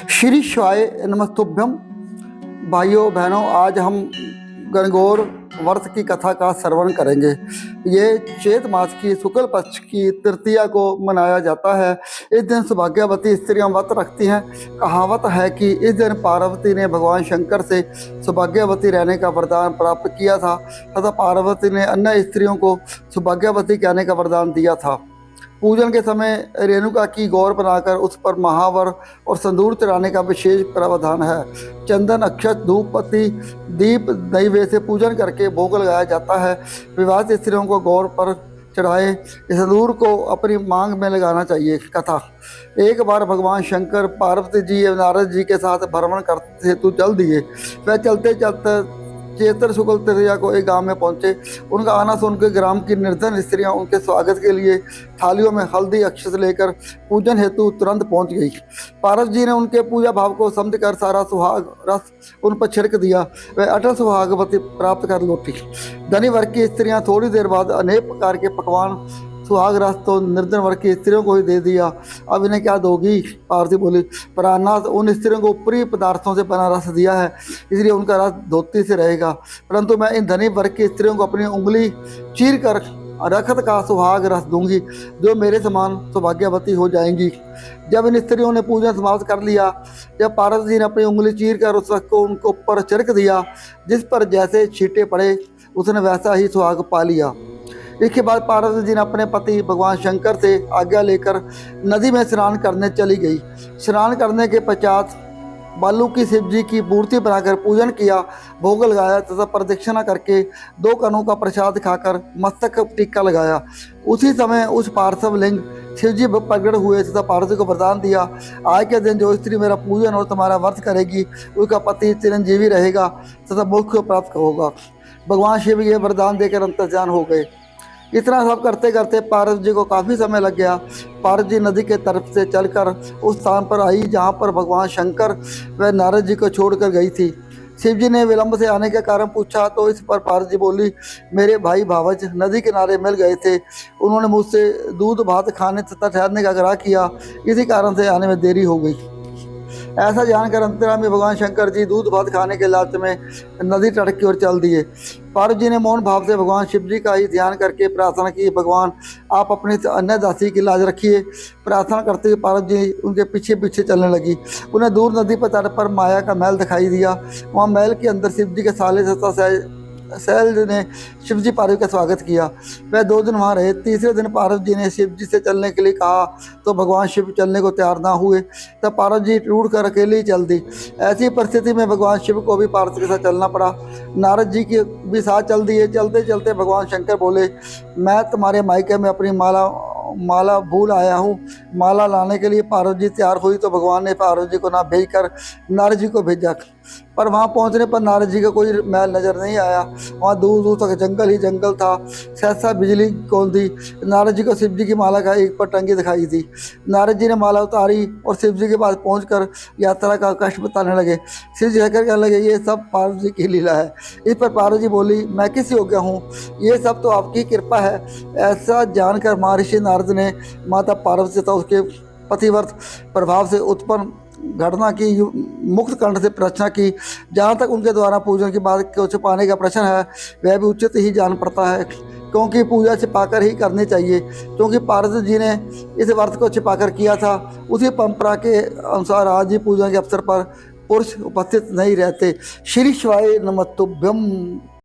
श्री शिवाय नमस्तुभ्यम। भाइयों बहनों, आज हम गणगौर व्रत की कथा का श्रवण करेंगे। ये चैत मास की शुक्ल पक्ष की तृतीया को मनाया जाता है। इस दिन सौभाग्यवती स्त्रियां व्रत रखती हैं। कहावत है कि इस दिन पार्वती ने भगवान शंकर से सौभाग्यवती रहने का वरदान प्राप्त किया था तथा पार्वती ने अन्य स्त्रियों को सौभाग्यवती कहने का वरदान दिया था। पूजन के समय रेणुका की गौर बनाकर उस पर महावर और संदूर चढ़ाने का विशेष प्रावधान है। चंदन, अक्षत, धूप, पत्ती, दीप, नैवेद्य से पूजन करके भोग लगाया जाता है। विवाहित स्त्रियों को गौर पर चढ़ाए संदूर को अपनी मांग में लगाना चाहिए। कथा: एक बार भगवान शंकर पार्वती जी एवं नारद जी के साथ भ्रमण करते हेतु चल दिए। वह चलते चलते चैत्र शुक्ल तृतीया को एक गांव में पहुंचे। उनका आना सुनकर ग्राम की निर्धन स्त्रियां उनके स्वागत के लिए थालियों में हल्दी अक्षत लेकर पूजन हेतु तुरंत पहुंच गई। पार्वती जी ने उनके पूजा भाव को समझकर सारा सुहाग रस उन पर छिड़क दिया। वह अटल सुहागवती प्राप्त कर लौटी। धनी वर्ग की स्त्रियां थोड़ी देर बाद अनेक प्रकार के पकवान सुहाग रस तो निर्धन वर्ग की स्त्रियों को ही दे दिया। अब इन्हें क्या दोगी? पार्वती बोली, प्राणनाथ, उन स्त्रियों को ऊपरी पदार्थों से बना रस दिया है, इसलिए उनका रस धोती से रहेगा, परंतु मैं इन धनी वर्ग की स्त्रियों को अपनी उंगली चीर कर रखत का सुहाग रस दूंगी, जो मेरे समान सौभाग्यवती हो जाएंगी। जब इन स्त्रियों ने पूजन समाप्त कर लिया, जब पार्वती जी ने अपनी उंगली चीर कर उस रस को उनके ऊपर छिड़क दिया, जिस पर जैसे छींटे पड़े उसने वैसा ही सुहाग पा लिया। इसके बाद पार्वती जी ने अपने पति भगवान शंकर से आज्ञा लेकर नदी में स्नान करने चली गई। स्नान करने के पश्चात बालू की शिव जी की मूर्ति बनाकर पूजन किया, भोग लगाया तथा प्रदक्षिणा करके 2 कणों का प्रसाद खाकर मस्तक टीका लगाया। उसी समय उस पार्थिव लिंग शिव जी प्रकट हुए तथा पार्वती को वरदान दिया, आज के दिन जो स्त्री मेरा पूजन और तुम्हारा व्रत करेगी उसका पति चिरंजीवी रहेगा तथा मोक्ष को प्राप्त होगा। भगवान शिव ये वरदान देकर अंतर्ध्यान हो गए। इतना सब करते करते पार्वती जी को काफ़ी समय लग गया। पार्वती जी नदी के तरफ से चलकर उस स्थान पर आई जहाँ पर भगवान शंकर व नारद जी को छोड़कर गई थी। शिव जी ने विलंब से आने का कारण पूछा तो इस पर पार्वती जी बोली, मेरे भाई भावज नदी किनारे मिल गए थे। उन्होंने मुझसे दूध भात खाने तथा ठहरने का आग्रह किया, इसी कारण से आने में देरी हो गई। ऐसा जानकर अंतराल में भगवान शंकर जी दूध भात खाने के लालच में नदी तट की ओर चल दिए। पार्वती जी ने मौन भाव से भगवान शिव जी का ही ध्यान करके प्रार्थना की, भगवान आप अपने अन्य दासी की लाज रखिए। प्रार्थना करते हुए पार्वती जी उनके पीछे पीछे चलने लगी। उन्हें दूर नदी पर तट पर माया का महल दिखाई दिया। वहाँ महल के अंदर शिव जी के साले तथा शैल ने शिव जी पार्वती का स्वागत किया। वह 2 दिन वहाँ रहे। तीसरे दिन पार्वती जी ने शिव जी से चलने के लिए कहा तो भगवान शिव चलने को तैयार ना हुए, तब पार्वती जी टूट कर अकेले ही चल दी। ऐसी परिस्थिति में भगवान शिव को भी पार्वती के साथ चलना पड़ा। नारद जी के भी साथ चल दिए। चलते चलते भगवान शंकर बोले, मैं तुम्हारे मायके में अपनी माला भूल आया हूँ। माला लाने के लिए पार्वती जी तैयार हुई तो भगवान ने पार्वती जी को ना भेजकर नारद जी को भेजा, पर वहाँ पहुँचने पर नारद जी का कोई महल नजर नहीं आया। वहाँ दूर दूर तक जंगल ही जंगल था। सहसा बिजली कौन दी। नारद जी को शिव जी की माला का एक पर टंगी दिखाई दी। नारद जी ने माला उतारी और शिव जी के पास पहुंचकर यात्रा का कष्ट बताने लगे। शिव जी कहकर कहने लगे, ये सब पार्वती जी की लीला है। इस पर पार्वती जी बोली, मैं किस योग्य हूँ, ये सब तो आपकी कृपा है। ऐसा जानकर महर्षि नारद ने माता पार्वती तथा उसके पतिव्रत प्रभाव से उत्पन्न घटना की मुक्त कंठ से प्रश्न की। जहाँ तक उनके द्वारा पूजन की बात को छुपाने का प्रश्न है, वह भी उचित ही जान पड़ता है, क्योंकि पूजा छिपाकर ही करनी चाहिए। क्योंकि पार्वती जी ने इस व्रत को छिपाकर किया था, उसी परंपरा के अनुसार आज ही पूजन के अवसर पर पुरुष उपस्थित नहीं रहते। श्री शिवाय नमस्तुभ्यम।